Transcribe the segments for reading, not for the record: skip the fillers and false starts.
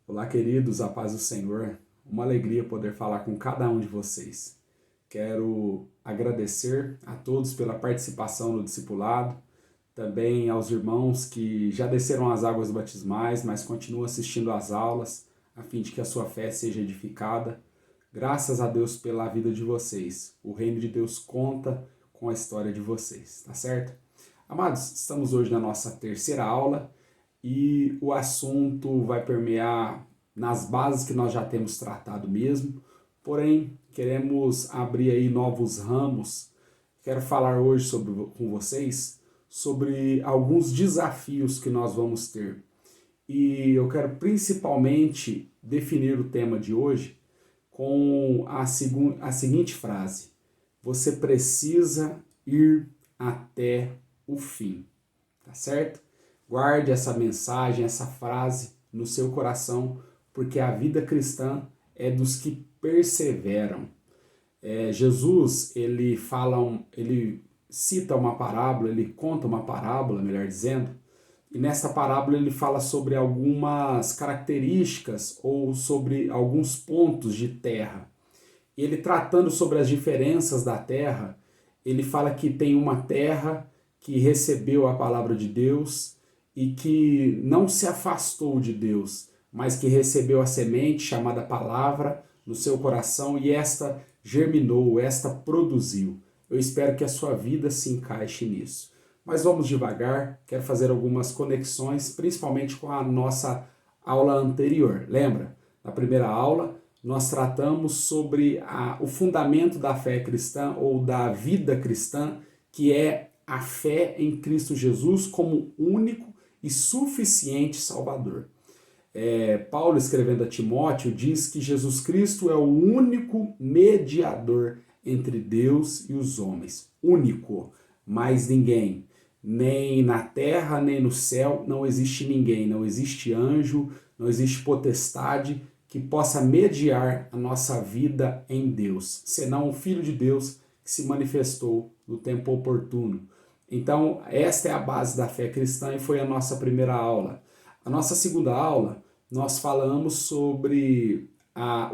Olá, queridos, a paz do Senhor. Uma alegria poder falar com cada um de vocês. Quero agradecer a todos pela participação no discipulado, também aos irmãos que já desceram as águas batismais, mas continuam assistindo às aulas, a fim de que a sua fé seja edificada. Graças a Deus pela vida de vocês. O reino de Deus conta com a história de vocês, tá certo? Amados, estamos hoje na nossa terceira aula e o assunto vai permear nas bases que nós já temos tratado mesmo, porém queremos abrir aí novos ramos. Quero falar hoje com vocês sobre alguns desafios que nós vamos ter. E eu quero principalmente definir o tema de hoje com a seguinte frase: você precisa ir até o fim, tá certo? Guarde essa mensagem, essa frase no seu coração, porque a vida cristã é dos que perseveram. Jesus, ele cita uma parábola, ele conta uma parábola, melhor dizendo, e nessa parábola ele fala sobre algumas características ou sobre alguns pontos de terra. Ele tratando sobre as diferenças da terra, ele fala que tem uma terra que recebeu a palavra de Deus e que não se afastou de Deus, mas que recebeu a semente chamada palavra no seu coração e esta germinou, esta produziu. Eu espero que a sua vida se encaixe nisso. Mas vamos devagar, quero fazer algumas conexões, principalmente com a nossa aula anterior. Lembra? Na primeira aula, nós tratamos sobre o fundamento da fé cristã ou da vida cristã, que é a fé em Cristo Jesus como único e suficiente Salvador. Paulo, escrevendo a Timóteo, diz que Jesus Cristo é o único mediador entre Deus e os homens. Único, mais ninguém. Nem na terra, nem no céu, não existe ninguém, não existe anjo, não existe potestade que possa mediar a nossa vida em Deus, senão o Filho de Deus que se manifestou no tempo oportuno. Então, esta é a base da fé cristã e foi a nossa primeira aula. A nossa segunda aula, nós falamos sobre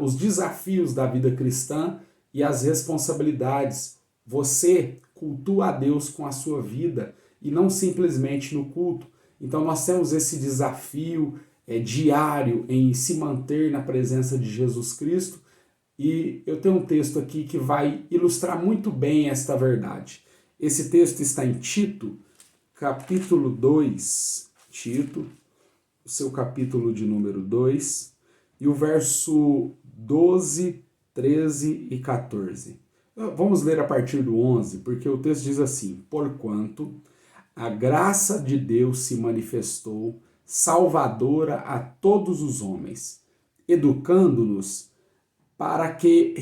os desafios da vida cristã e as responsabilidades. Você cultua a Deus com a sua vida e não simplesmente no culto. Então nós temos esse desafio diário em se manter na presença de Jesus Cristo, e eu tenho um texto aqui que vai ilustrar muito bem esta verdade. Esse texto está em Tito, capítulo 2, Tito, o seu capítulo de número 2, e o verso 12, 13 e 14. Vamos ler a partir do 11, porque o texto diz assim: porquanto a graça de Deus se manifestou, salvadora a todos os homens, educando-nos para que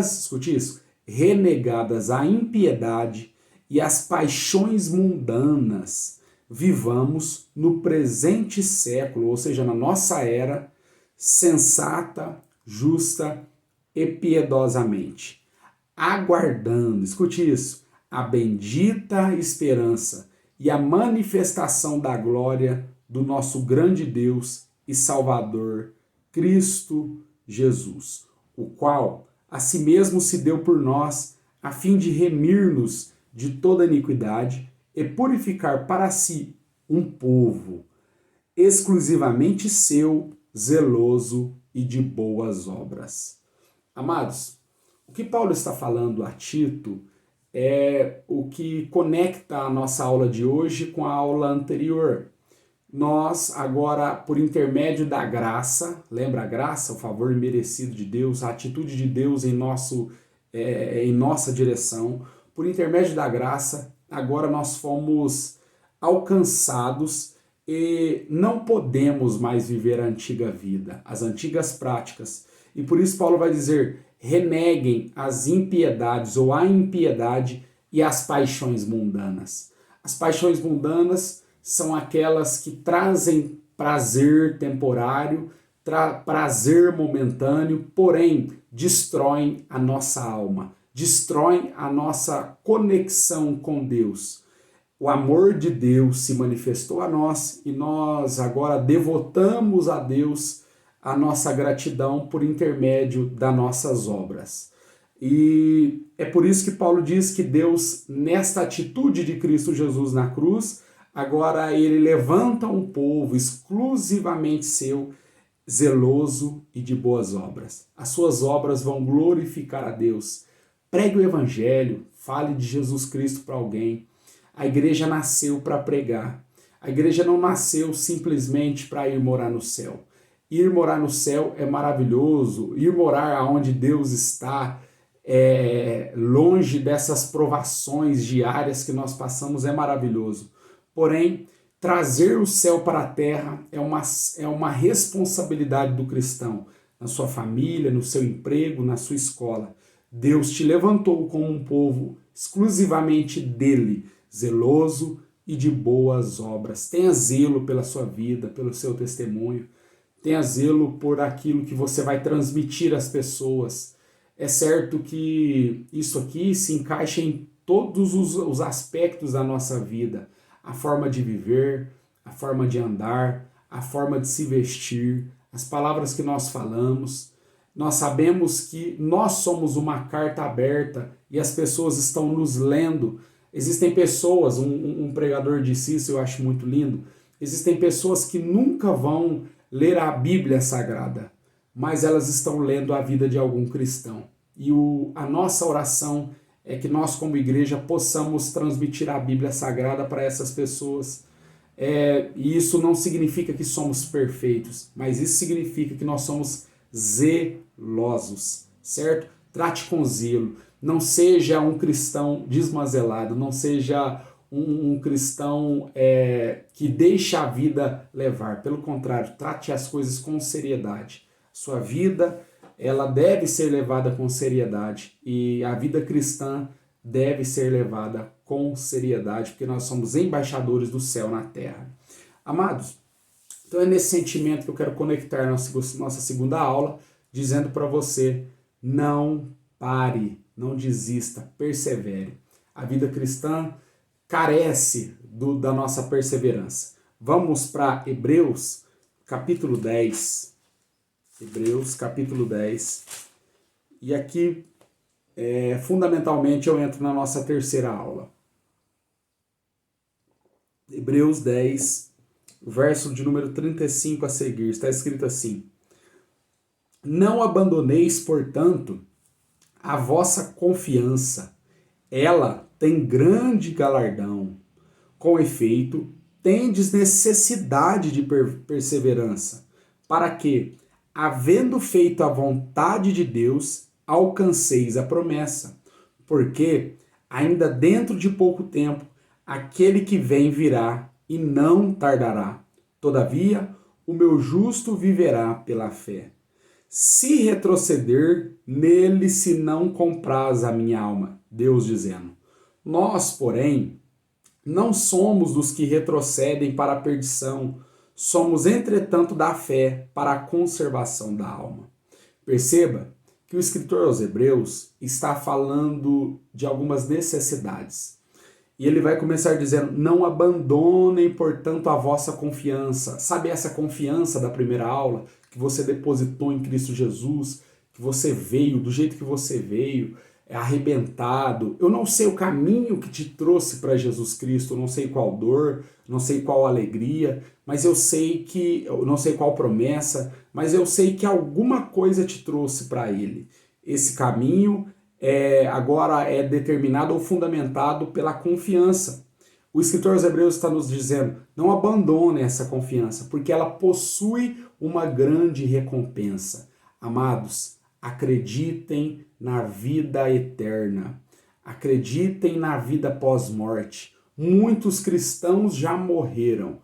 escute isso, renegadas a impiedade e as paixões mundanas, vivamos no presente século, ou seja, na nossa era, sensata, justa e piedosamente, aguardando, escute isso, a bendita esperança e a manifestação da glória do nosso grande Deus e Salvador, Cristo Jesus, o qual a si mesmo se deu por nós, a fim de remir-nos de toda iniquidade e purificar para si um povo exclusivamente seu, zeloso e de boas obras. Amados, o que Paulo está falando a Tito é o que conecta a nossa aula de hoje com a aula anterior. Nós agora, por intermédio da graça, lembra a graça, o favor merecido de Deus, a atitude de Deus em nossa direção, por intermédio da graça, agora nós fomos alcançados e não podemos mais viver a antiga vida, as antigas práticas. E por isso Paulo vai dizer: reneguem as impiedades ou a impiedade e as paixões mundanas. As paixões mundanas são aquelas que trazem prazer temporário, prazer momentâneo, porém destroem a nossa alma, destroem a nossa conexão com Deus. o amor de Deus se manifestou a nós e nós agora devotamos a Deus a nossa gratidão por intermédio das nossas obras. E é por isso que Paulo diz que Deus, nesta atitude de Cristo Jesus na cruz, agora ele levanta um povo exclusivamente seu, zeloso e de boas obras. As suas obras vão glorificar a Deus. Pregue o evangelho, fale de Jesus Cristo para alguém. A igreja nasceu para pregar. A igreja não nasceu simplesmente para ir morar no céu. Ir morar no céu é maravilhoso. Ir morar onde Deus está, longe dessas provações diárias que nós passamos, é maravilhoso. Porém, trazer o céu para a terra é uma responsabilidade do cristão, na sua família, no seu emprego, na sua escola. Deus te levantou como um povo exclusivamente dele, zeloso e de boas obras. Tenha zelo pela sua vida, pelo seu testemunho. Tenha zelo por aquilo que você vai transmitir às pessoas. É certo que isso aqui se encaixa em todos os aspectos da nossa vida. A forma de viver, a forma de andar, a forma de se vestir, as palavras que nós falamos. Nós sabemos que nós somos uma carta aberta e as pessoas estão nos lendo. Existem pessoas, um pregador disse isso, eu acho muito lindo, existem pessoas que nunca vão ler a Bíblia Sagrada, mas elas estão lendo a vida de algum cristão. E a nossa oração é que nós, como igreja, possamos transmitir a Bíblia Sagrada para essas pessoas. E isso não significa que somos perfeitos, mas isso significa que nós somos zelosos, certo? Trate com zelo. Não seja um cristão desmazelado, não seja um cristão que deixa a vida levar. Pelo contrário, trate as coisas com seriedade. Sua vida, ela deve ser levada com seriedade e a vida cristã deve ser levada com seriedade, porque nós somos embaixadores do céu na terra. Amados, então é nesse sentimento que eu quero conectar nossa segunda aula, dizendo para você, não pare, não desista, persevere. A vida cristã carece da nossa perseverança. Vamos para Hebreus, capítulo 10. Hebreus, capítulo 10. E aqui, fundamentalmente, eu entro na nossa terceira aula. Hebreus 10, verso de número 35 a seguir. Está escrito assim: não abandoneis, portanto, a vossa confiança. Ela tem grande galardão. Com efeito, tendes necessidade de perseverança, para que, havendo feito a vontade de Deus, alcanceis a promessa. Porque, ainda dentro de pouco tempo, aquele que vem virá e não tardará. Todavia, o meu justo viverá pela fé. Se retroceder, nele se não compraz a minha alma. Deus dizendo. Nós, porém, não somos dos que retrocedem para a perdição, somos, entretanto, da fé para a conservação da alma. Perceba que o escritor aos Hebreus está falando de algumas necessidades. E ele vai começar dizendo, não abandonem, portanto, a vossa confiança. Sabe essa confiança da primeira aula? Que você depositou em Cristo Jesus, que você veio do jeito que você veio, arrebentado. Eu não sei o caminho que te trouxe para Jesus Cristo, eu não sei qual dor, não sei qual alegria, mas eu não sei qual promessa, mas eu sei que alguma coisa te trouxe para Ele. Esse caminho agora é determinado ou fundamentado pela confiança. O escritor aos Hebreus está nos dizendo, não abandone essa confiança, porque ela possui uma grande recompensa. Amados, acreditem na vida eterna. Acreditem na vida pós-morte. Muitos cristãos já morreram.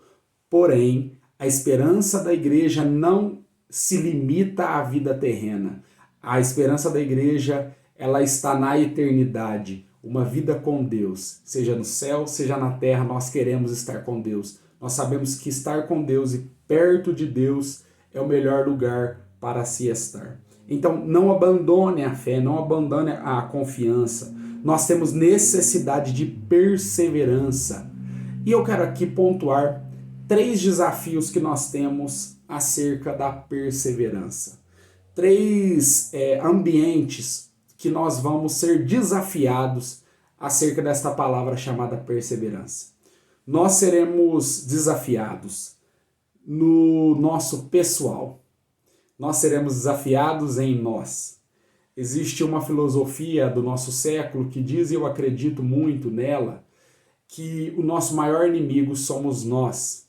Porém, a esperança da igreja não se limita à vida terrena. A esperança da igreja, ela está na eternidade. Uma vida com Deus. Seja no céu, seja na terra, nós queremos estar com Deus. Nós sabemos que estar com Deus e perto de Deus é o melhor lugar para se estar. Então, não abandone a fé, não abandone a confiança. Nós temos necessidade de perseverança. E eu quero aqui pontuar 3 desafios que nós temos acerca da perseverança. 3 ambientes que nós vamos ser desafiados acerca desta palavra chamada perseverança. Nós seremos desafiados no nosso pessoal. Nós seremos desafiados em nós. Existe uma filosofia do nosso século que diz, e eu acredito muito nela, que o nosso maior inimigo somos nós.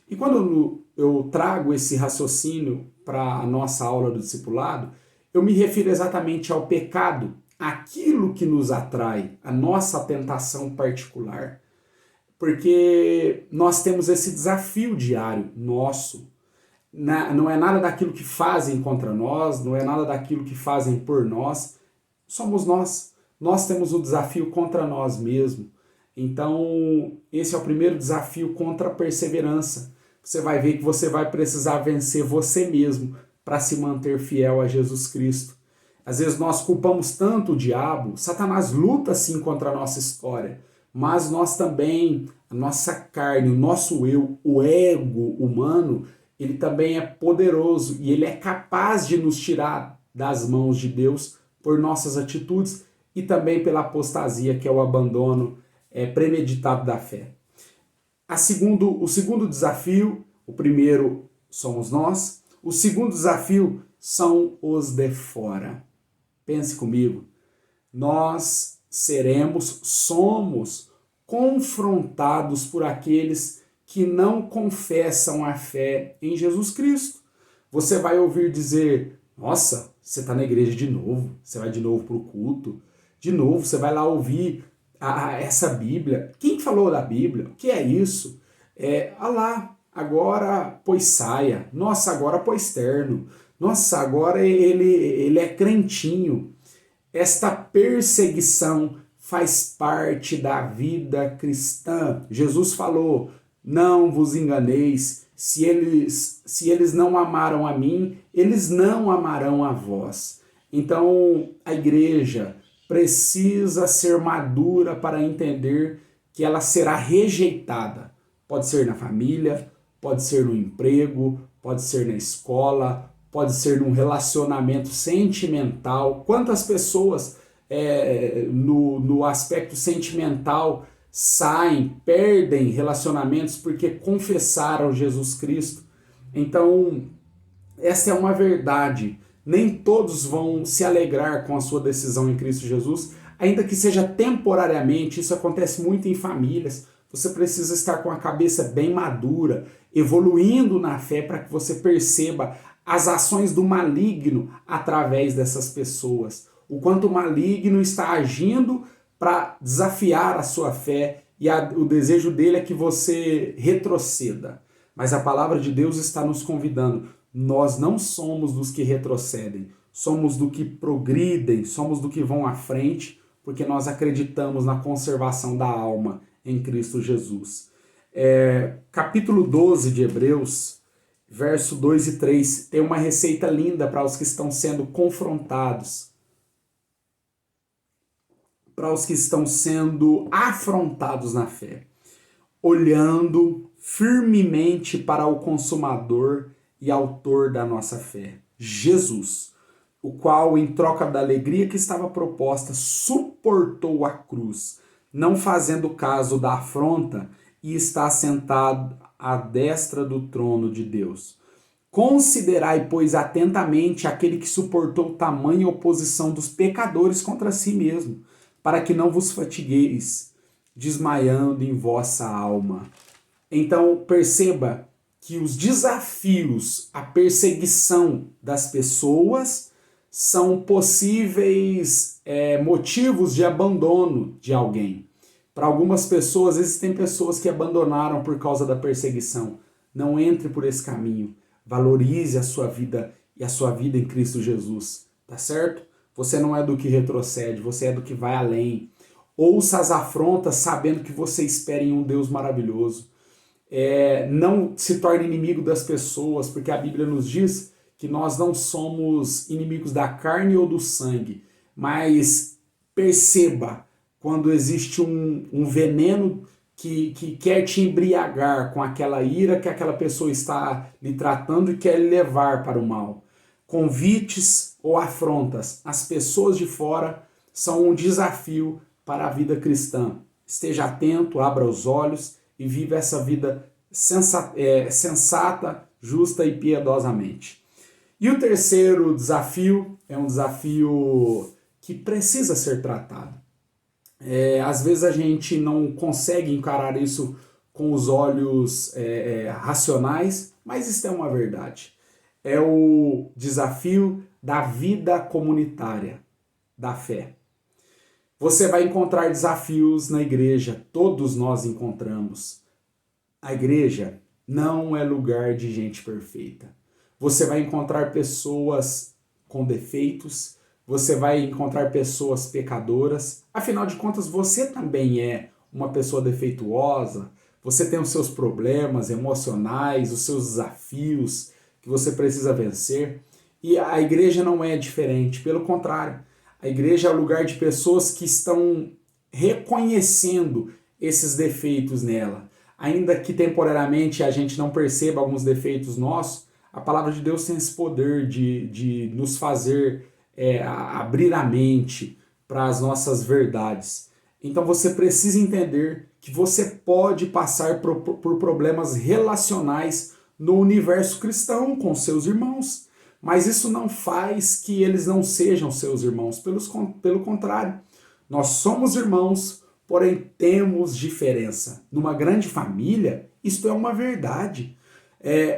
E quando eu trago esse raciocínio para a nossa aula do discipulado, eu me refiro exatamente ao pecado, aquilo que nos atrai, a nossa tentação particular. Porque nós temos esse desafio diário nosso. Não é nada daquilo que fazem contra nós, não é nada daquilo que fazem por nós, somos nós. Nós temos o desafio contra nós mesmos. Então, esse é o primeiro desafio contra a perseverança. Você vai ver que você vai precisar vencer você mesmo para se manter fiel a Jesus Cristo. Às vezes nós culpamos tanto o diabo, Satanás luta sim contra a nossa história, mas nós também, a nossa carne, o nosso eu, o ego humano, ele também é poderoso e ele é capaz de nos tirar das mãos de Deus por nossas atitudes e também pela apostasia, que é o abandono premeditado da fé. O segundo desafio, o primeiro somos nós, o segundo desafio são os de fora. Pense comigo, nós somos confrontados por aqueles que não confessam a fé em Jesus Cristo. Você vai ouvir dizer, nossa, você está na igreja de novo, você vai de novo para o culto, de novo você vai lá ouvir essa Bíblia. Quem falou da Bíblia? O que é isso? Lá, agora pois saia, nossa, agora pois terno, nossa, agora ele é crentinho. Esta perseguição faz parte da vida cristã. Jesus falou, não vos enganeis, se eles não amaram a mim, eles não amarão a vós. Então, a igreja precisa ser madura para entender que ela será rejeitada. Pode ser na família, pode ser no emprego, pode ser na escola, pode ser num relacionamento sentimental. Quantas pessoas no aspecto sentimental saem, perdem relacionamentos porque confessaram Jesus Cristo? Então, essa é uma verdade. Nem todos vão se alegrar com a sua decisão em Cristo Jesus, ainda que seja temporariamente. Isso acontece muito em famílias. Você precisa estar com a cabeça bem madura, evoluindo na fé para que você perceba as ações do maligno através dessas pessoas. O quanto o maligno está agindo para desafiar a sua fé e o desejo dele é que você retroceda. Mas a palavra de Deus está nos convidando. Nós não somos dos que retrocedem, somos do que progridem, somos do que vão à frente, porque nós acreditamos na conservação da alma em Cristo Jesus. Capítulo 12 de Hebreus, verso 2 e 3, tem uma receita linda para os que estão sendo confrontados, para os que estão sendo afrontados na fé, olhando firmemente para o consumador e autor da nossa fé, Jesus, o qual, em troca da alegria que estava proposta, suportou a cruz, não fazendo caso da afronta, e está sentado à destra do trono de Deus. Considerai, pois, atentamente aquele que suportou tamanha oposição dos pecadores contra si mesmo, para que não vos fatigueis, desmaiando em vossa alma. Então, perceba que os desafios, a perseguição das pessoas são possíveis motivos de abandono de alguém. Para algumas pessoas, existem pessoas que abandonaram por causa da perseguição. Não entre por esse caminho. Valorize a sua vida e a sua vida em Cristo Jesus, tá certo? Você não é do que retrocede, você é do que vai além. Ouça as afrontas sabendo que você espera em um Deus maravilhoso. Não se torne inimigo das pessoas, porque a Bíblia nos diz que nós não somos inimigos da carne ou do sangue, mas perceba quando existe um veneno que quer te embriagar com aquela ira que aquela pessoa está lhe tratando e quer lhe levar para o mal. Convites ou afrontas às pessoas de fora são um desafio para a vida cristã. Esteja atento, abra os olhos e viva essa vida sensata, justa e piedosamente. E o terceiro desafio é um desafio que precisa ser tratado. Às vezes a gente não consegue encarar isso com os olhos racionais, mas isso é uma verdade. É o desafio da vida comunitária, da fé. Você vai encontrar desafios na igreja, todos nós encontramos. A igreja não é lugar de gente perfeita. Você vai encontrar pessoas com defeitos, você vai encontrar pessoas pecadoras. Afinal de contas, você também é uma pessoa defeituosa, você tem os seus problemas emocionais, os seus desafios que você precisa vencer. E a igreja não é diferente, pelo contrário. A igreja é o lugar de pessoas que estão reconhecendo esses defeitos nela. Ainda que temporariamente a gente não perceba alguns defeitos nossos, a palavra de Deus tem esse poder de nos fazer abrir a mente para as nossas verdades. Então você precisa entender que você pode passar por problemas relacionais no universo cristão com seus irmãos. Mas isso não faz que eles não sejam seus irmãos. Pelo contrário, nós somos irmãos, porém temos diferença. Numa grande família, isto é uma verdade.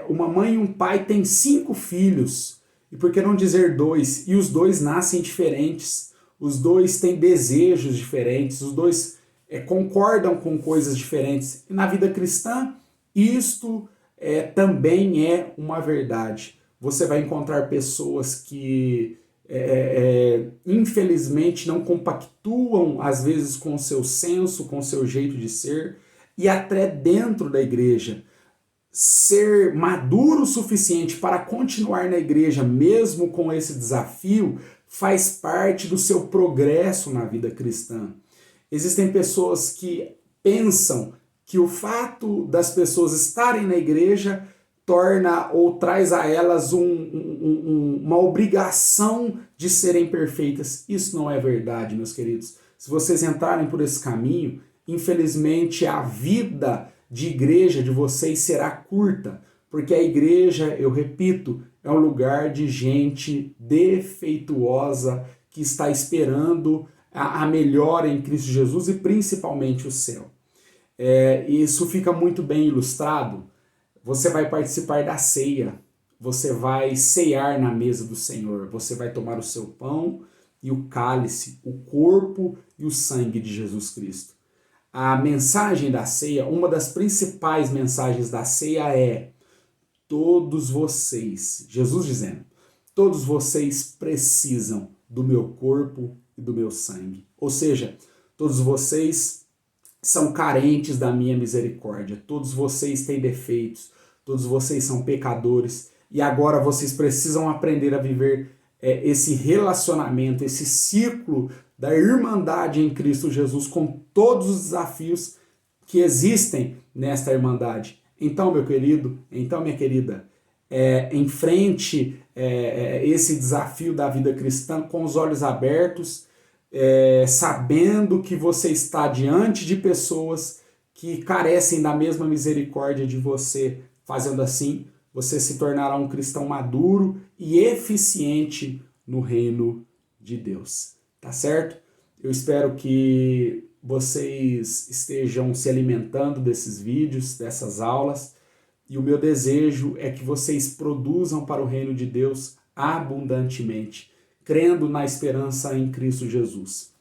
Uma mãe e um pai têm 5 filhos, e por que não dizer 2? E os 2 nascem diferentes, os 2 têm desejos diferentes, os 2 concordam com coisas diferentes. E na vida cristã, isto também é uma verdade. Você vai encontrar pessoas que infelizmente não compactuam às vezes com o seu senso, com o seu jeito de ser, e até dentro da igreja. Ser maduro o suficiente para continuar na igreja mesmo com esse desafio faz parte do seu progresso na vida cristã. Existem pessoas que pensam que o fato das pessoas estarem na igreja torna ou traz a elas uma obrigação de serem perfeitas. Isso não é verdade, meus queridos. Se vocês entrarem por esse caminho, infelizmente a vida de igreja de vocês será curta, porque a igreja, eu repito, é um lugar de gente defeituosa que está esperando a melhora em Cristo Jesus e principalmente o céu. Isso fica muito bem ilustrado. Você vai participar da ceia, você vai ceiar na mesa do Senhor, você vai tomar o seu pão e o cálice, o corpo e o sangue de Jesus Cristo. A mensagem da ceia, uma das principais mensagens da ceia é: todos vocês, Jesus dizendo, todos vocês precisam do meu corpo e do meu sangue. Ou seja, todos vocês são carentes da minha misericórdia, todos vocês têm defeitos, todos vocês são pecadores e agora vocês precisam aprender a viver esse relacionamento, esse ciclo da irmandade em Cristo Jesus com todos os desafios que existem nesta irmandade. Então, meu querido, então, minha querida, enfrente esse desafio da vida cristã com os olhos abertos, sabendo que você está diante de pessoas que carecem da mesma misericórdia de você. Fazendo assim, você se tornará um cristão maduro e eficiente no reino de Deus. Tá certo? Eu espero que vocês estejam se alimentando desses vídeos, dessas aulas, e o meu desejo é que vocês produzam para o reino de Deus abundantemente, crendo na esperança em Cristo Jesus.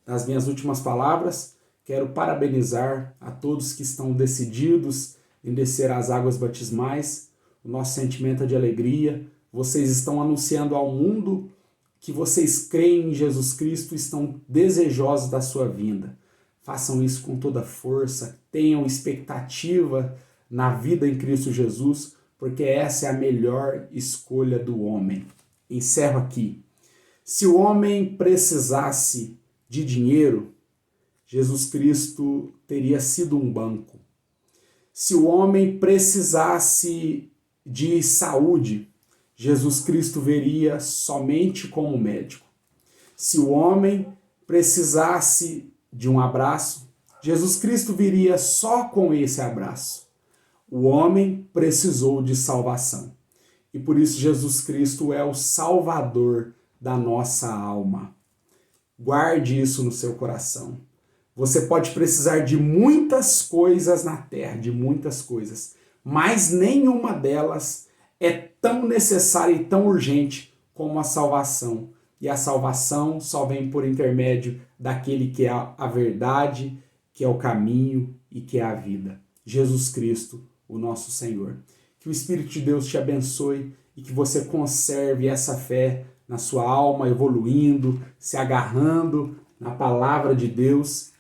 Nas minhas últimas palavras, quero parabenizar a todos que estão decididos em descer às águas batismais. O nosso sentimento é de alegria. Vocês estão anunciando ao mundo que vocês creem em Jesus Cristo e estão desejosos da sua vinda. Façam isso com toda força, tenham expectativa na vida em Cristo Jesus, porque essa é a melhor escolha do homem. Encerro aqui. Se o homem precisasse de dinheiro, Jesus Cristo teria sido um banco. Se o homem precisasse de saúde, Jesus Cristo veria somente como médico. Se o homem precisasse de um abraço, Jesus Cristo viria só com esse abraço. O homem precisou de salvação. E por isso Jesus Cristo é o Salvador da nossa alma. Guarde isso no seu coração. Você pode precisar de muitas coisas na terra, de muitas coisas, mas nenhuma delas é tão necessária e tão urgente como a salvação. E a salvação só vem por intermédio daquele que é a verdade, que é o caminho e que é a vida. Jesus Cristo, o nosso Senhor. Que o Espírito de Deus te abençoe e que você conserve essa fé na sua alma, evoluindo, se agarrando na palavra de Deus